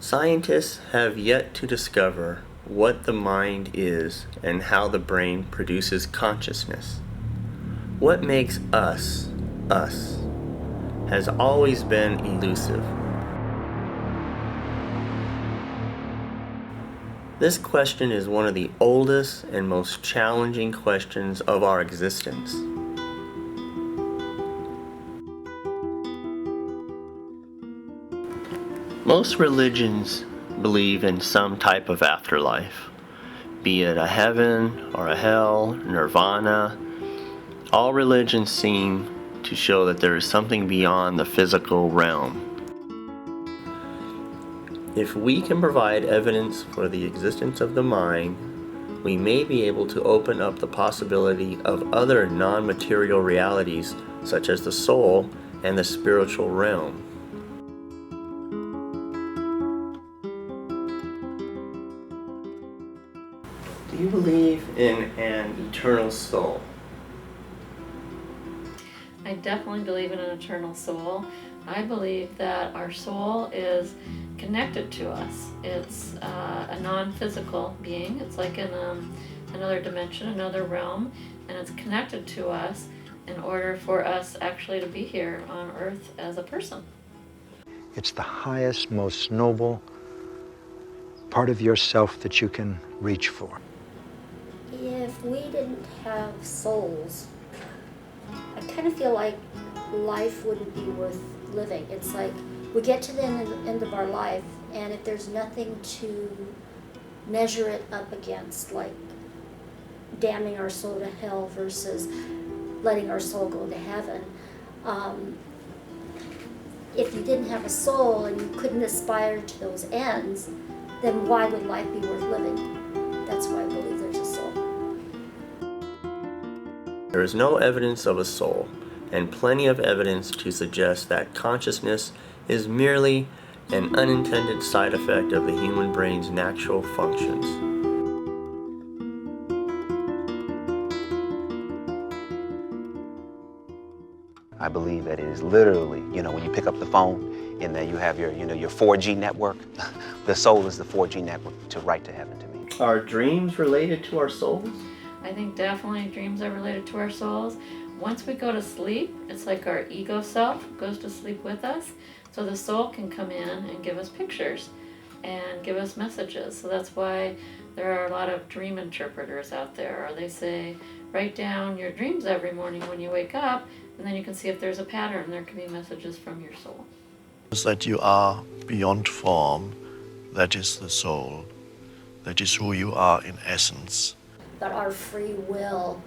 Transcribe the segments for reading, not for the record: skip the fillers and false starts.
Scientists have yet to discover what the mind is and how the brain produces consciousness. What makes us, us, has always been elusive. This question is one of the oldest and most challenging questions of our existence. Most religions believe in some type of afterlife, be it a heaven or a hell, nirvana. All religions seem to show that there is something beyond the physical realm. If we can provide evidence for the existence of the mind, we may be able to open up the possibility of other non-material realities such as the soul and the spiritual realm. Do you believe in an eternal soul? I definitely believe in an eternal soul. I believe that our soul is connected to us. It's a non-physical being. It's like in another dimension, another realm, and it's connected to us in order for us actually to be here on earth as a person. It's the highest, most noble part of yourself that you can reach for. If we didn't have souls, I kind of feel like life wouldn't be worth living. It's like we get to the end of our life, and if there's nothing to measure it up against, like damning our soul to hell versus letting our soul go to heaven, if you didn't have a soul and you couldn't aspire to those ends, then why would life be worth living? That's why I believe there's a soul. There is no evidence of a soul, and plenty of evidence to suggest that consciousness is merely an unintended side effect of the human brain's natural functions. I believe that it is literally, when you pick up the phone and then you have your 4G network, the soul is the 4G network to right to heaven to me. Are dreams related to our souls? I think definitely dreams are related to our souls. Once we go to sleep, it's like our ego self goes to sleep with us. So the soul can come in and give us pictures and give us messages. So that's why there are a lot of dream interpreters out there. Or they say, write down your dreams every morning when you wake up, and then you can see if there's a pattern. There can be messages from your soul. That you are beyond form, that is the soul. That is who you are in essence. But our free will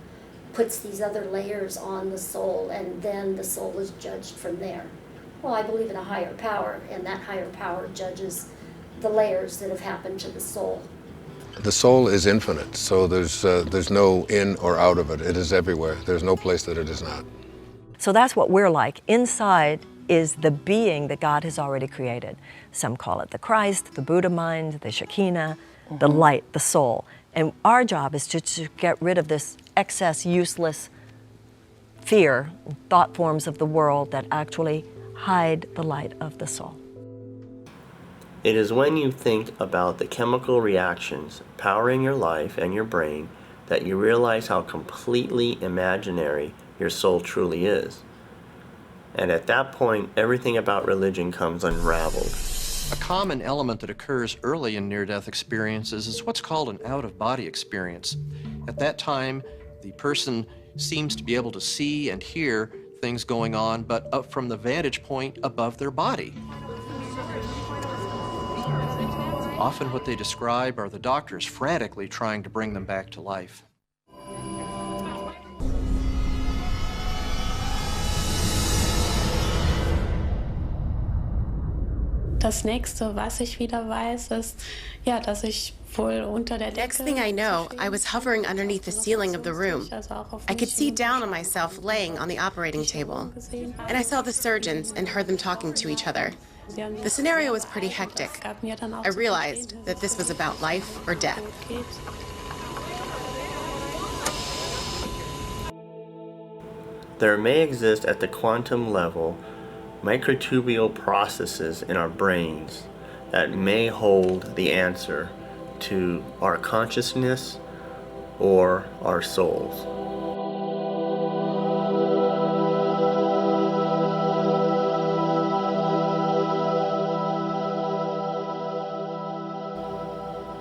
puts these other layers on the soul, and then the soul is judged from there. Well, I believe in a higher power, and that higher power judges the layers that have happened to the soul. The soul is infinite, so there's no in or out of it. It is everywhere. There's no place that it is not. So that's what we're like. Inside is the being that God has already created. Some call it the Christ, the Buddha mind, the Shekinah, the light, the soul. And our job is to get rid of this excess, useless fear, thought forms of the world that actually hide the light of the soul. It is when you think about the chemical reactions powering your life and your brain that you realize how completely imaginary your soul truly is. And at that point, everything about religion comes unraveled. A common element that occurs early in near-death experiences is what's called an out-of-body experience. At that time, the person seems to be able to see and hear things going on, but up from the vantage point above their body. Often what they describe are the doctors frantically trying to bring them back to life. Das nächste, was ich wieder weiß, ist, dass ich wohl unter der Decke... Next thing I know, I was hovering underneath the ceiling of the room. I could see down on myself laying on the operating table. And I saw the surgeons and heard them talking to each other. The scenario was pretty hectic. I realized that this was about life or death. There may exist at the quantum level microtubule processes in our brains that may hold the answer to our consciousness or our souls.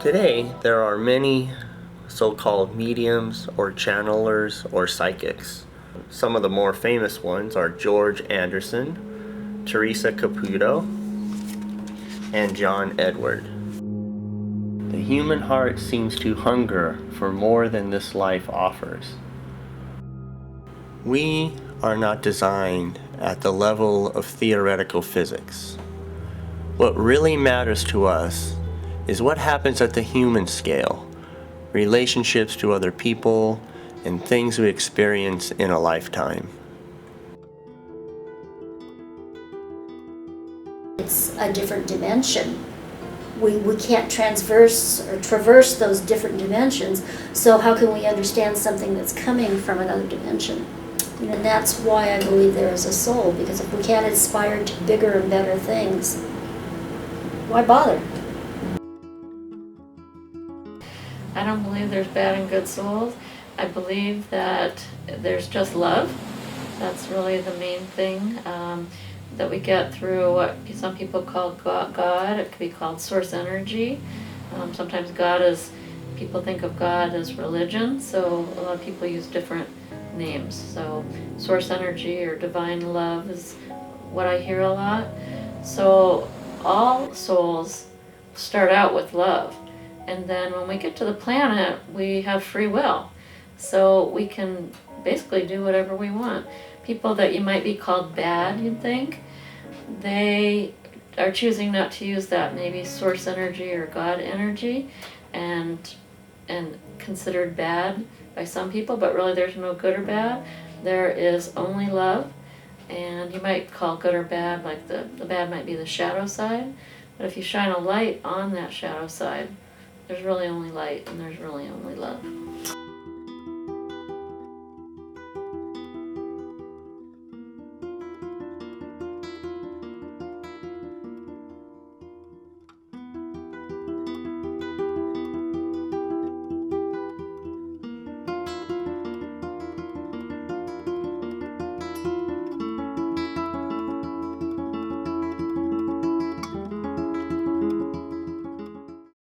Today, there are many so-called mediums or channelers or psychics. Some of the more famous ones are George Anderson, Teresa Caputo, and John Edward. The human heart seems to hunger for more than this life offers. We are not designed at the level of theoretical physics. What really matters to us is what happens at the human scale, relationships to other people, and things we experience in a lifetime. It's a different dimension. We can't traverse those different dimensions, so how can we understand something that's coming from another dimension? And that's why I believe there is a soul, because if we can't aspire to bigger and better things, why bother? I don't believe there's bad and good souls. I believe that there's just love. That's really the main thing that we get through what some people call God. It could be called source energy. Sometimes people think of God as religion, so a lot of people use different names. So source energy or divine love is what I hear a lot. So all souls start out with love. And then when we get to the planet, we have free will. So we can basically do whatever we want. People that you might be called bad, you'd think, they are choosing not to use that maybe source energy or God energy and considered bad by some people, but really there's no good or bad. There is only love, and you might call good or bad, like the bad might be the shadow side, but if you shine a light on that shadow side, there's really only light and there's really only love.